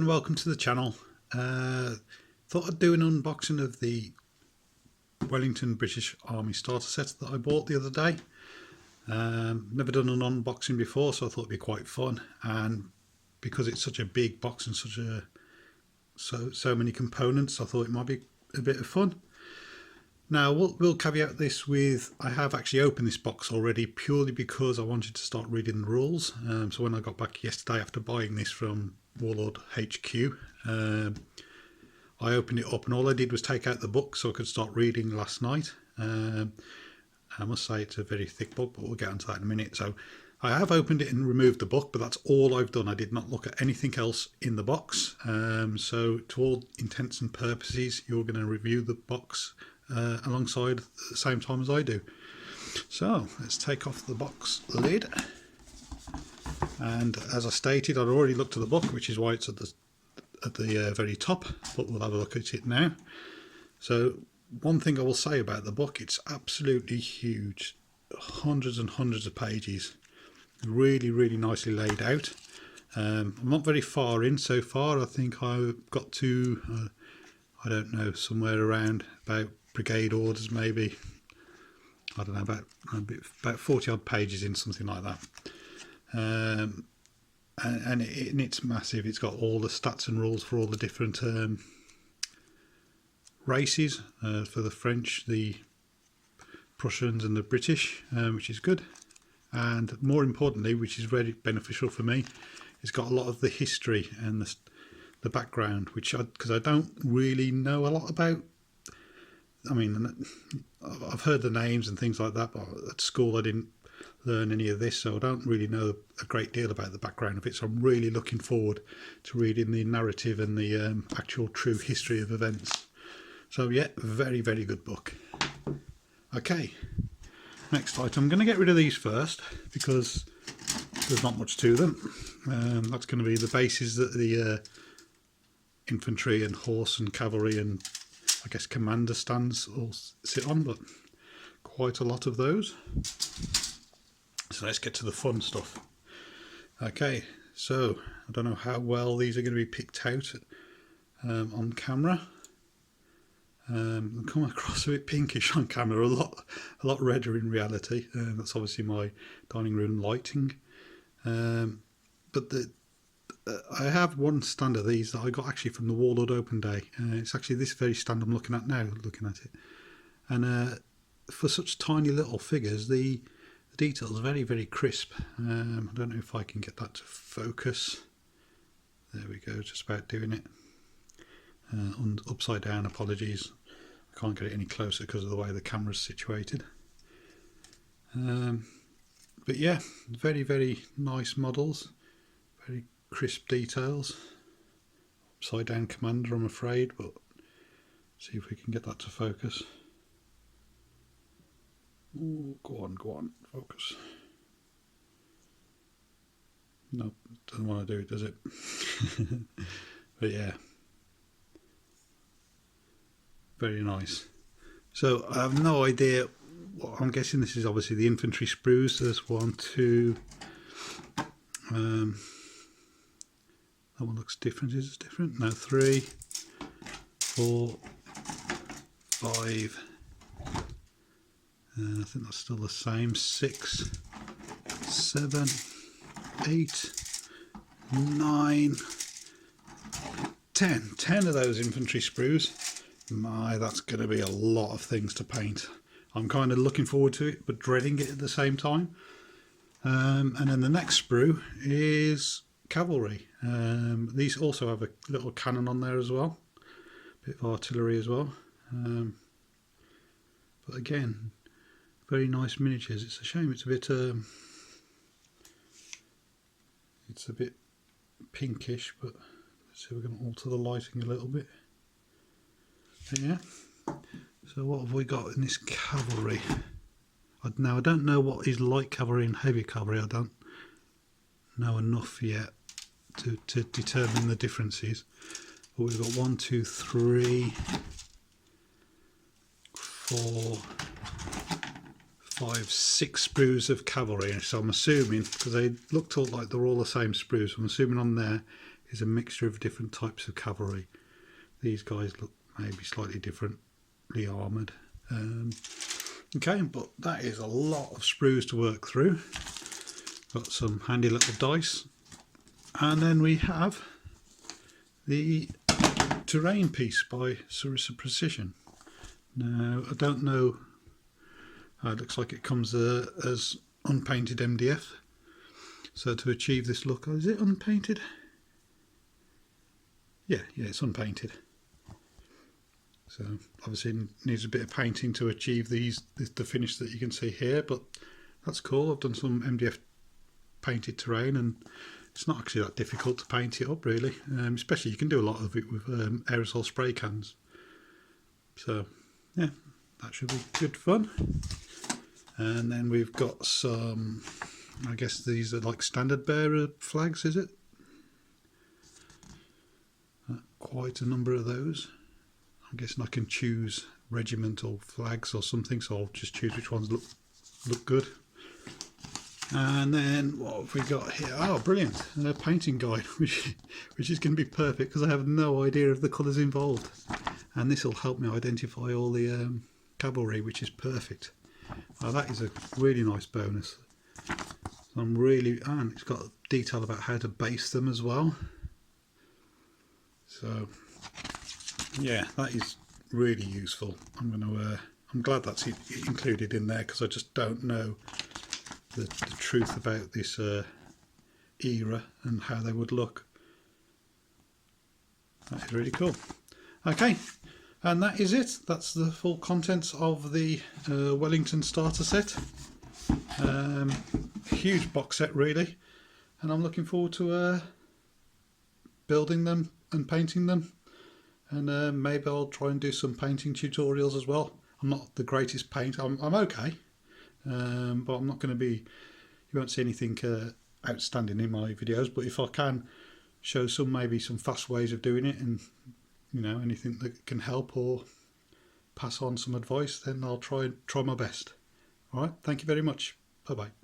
and welcome to the channel. Thought I'd do an unboxing of the Wellington British Army starter set that I bought the other day. Never done an unboxing before, so I thought it'd be quite fun, and because it's such a big box and such a so many components, I thought it might be a bit of fun. Now we'll caveat this with I have actually opened this box already purely because I wanted to start reading the rules. So when I got back yesterday after buying this from Warlord HQ, I opened it up and all I did was take out the book so I could start reading last night. I must say it's a very thick book, but we'll get onto that in a minute. So I have opened it and removed the book, but that's all I've done. I did not look at anything else in the box. So to all intents and purposes, you're going to review the box alongside at the same time as I do. So let's take off the box lid, and as I stated, I'd already looked at the book, which is why it's at the very top, but we'll have a look at it now. So one thing I will say about the book, it's absolutely huge, hundreds and hundreds of pages, really nicely laid out. I'm not very far in so far. I think I've got to I don't know, somewhere around about brigade orders, maybe. I don't know, about 40 odd pages in, something like that. And it's massive. It's got all the stats and rules for all the different races, for the French, the Prussians and the British, which is good. And more importantly, which is very beneficial for me, it's got a lot of the history and the background, which because I don't really know a lot about. I mean, I've heard the names and things like that, but at school I didn't learn any of this, so I don't really know a great deal about the background of it. So I'm really looking forward to reading the narrative and the actual true history of events. So yeah, very good book. Okay, next item. I'm going to get rid of these first because there's not much to them. That's going to be the bases that the infantry and horse and cavalry and I guess commander stands all sit on, but quite a lot of those. So let's get to the fun stuff. Okay, so I don't know how well these are going to be picked out on camera. They come across a bit pinkish on camera, a lot redder in reality. That's obviously my dining room lighting. But I have one stand of these that I got actually from the Warlord Open Day. It's actually this very stand I'm looking at now, looking at it. And for such tiny little figures, the details are very crisp. I don't know if I can get that to focus. There we go, just about doing it. Upside down, apologies. I can't get it any closer because of the way the camera's situated. But yeah, very nice models. Very crisp details. Upside down commander, I'm afraid, but see if we can get that to focus. Ooh, go on, focus. Nope, doesn't want to do it, does it? But yeah, very nice. So I have no idea. Well, I'm guessing this is obviously the infantry sprues. There's 1, 2. That one looks different. Is it different? No, 3, 4, 5. I think that's still the same. 6, 7, 8, 9, 10. 10 of those infantry sprues. My, that's going to be a lot of things to paint. I'm kind of looking forward to it, but dreading it at the same time. And then the next sprue is cavalry. These also have a little cannon on there as well, a bit of artillery as well. But again, very nice miniatures. It's a shame it's a bit pinkish, but let's see if we can alter the lighting a little bit. But yeah. So what have we got in this cavalry? Now I don't know what is light cavalry and heavy cavalry. I don't know enough yet to determine the differences. But we've got 1, 2, 3, 4, 5, 6 sprues of cavalry. So I'm assuming, because they looked all like they're all the same sprues, I'm assuming on there is a mixture of different types of cavalry. These guys look maybe slightly differently armoured. Okay, but that is a lot of sprues to work through. Got some handy little dice, and then we have the terrain piece by Sarissa Precision. Now I don't know, it looks like it comes as unpainted MDF. So to achieve this look, is it unpainted? Yeah, it's unpainted. So obviously it needs a bit of painting to achieve the finish that you can see here, but that's cool. I've done some MDF painted terrain, and it's not actually that difficult to paint it up really, especially you can do a lot of it with aerosol spray cans. So yeah, that should be good fun. And then we've got some, I guess these are like standard bearer flags, is it? Quite a number of those. I'm guessing I can choose regimental flags or something, so I'll just choose which ones look good. And then what have we got here? Oh, brilliant! A painting guide, which is going to be perfect because I have no idea of the colours involved, and this will help me identify all the cavalry, which is perfect. Oh, that is a really nice bonus. And it's got detail about how to base them as well. So yeah, that is really useful. I'm glad that's included in there, because I just don't know the truth about this era and how they would look. That is really cool. Okay, and that is it. That's the full contents of the Wellington starter set. Huge box set really, and I'm looking forward to building them and painting them, and maybe I'll try and do some painting tutorials as well. I'm not the greatest painter. I'm okay, but I'm not going to be, you won't see anything outstanding in my videos, but if I can show maybe some fast ways of doing it, and anything that can help or pass on some advice, then I'll try my best. All right, thank you very much. Bye bye.